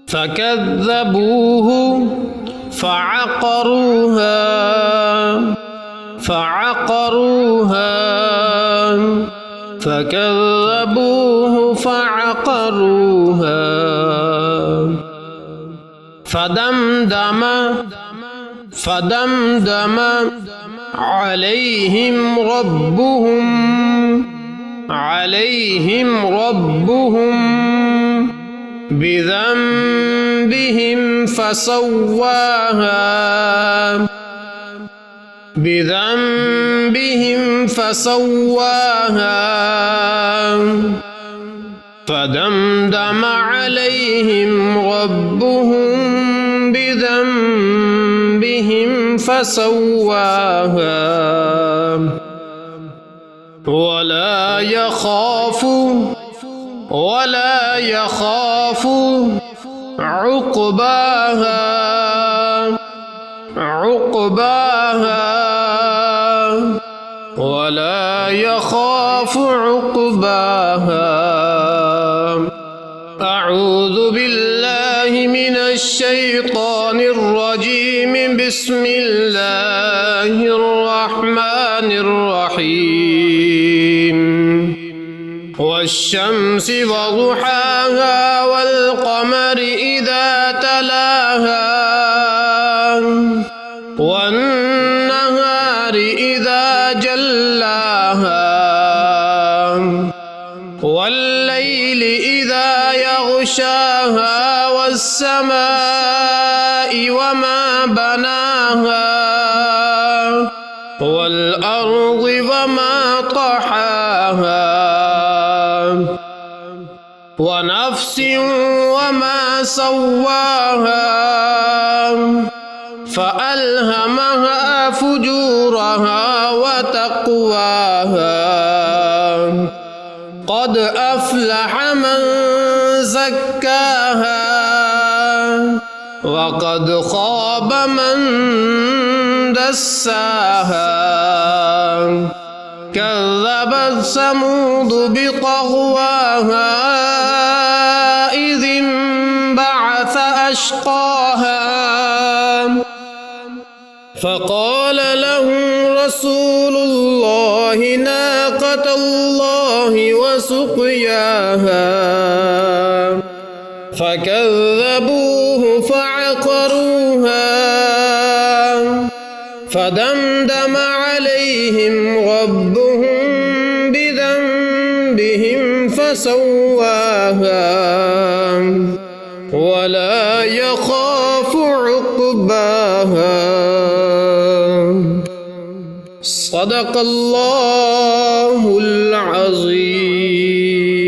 فكذبوه فعقروها فدمدم عليهم ربهم بذنبهم فسواها فدمدم عليهم ربهم بذنبهم فسواها ولا يخاف عقباها. أعوذ بالله من الشيطان الرجيم. بسم الله الرحمن الرحيم. والشمس وضحاها والقمر إذا تلاها والنهار إذا جلاها والليل إذا يغشاها والسماء وما بناها والأرض وما طحاها ونفس وما سواها فألهمها فجورها وتقواها. قد أفلح من زكاها وقد خاب من دساها. كذبت ثمود بطغواها إذ انبعث أشقاها فقال لهم رسول الله ناقة الله وسقياها فكذبوه فعقروها فدمدم عليهم ربهم بذنبهم فسواها ولا يخاف عقباها. صدق الله العظيم.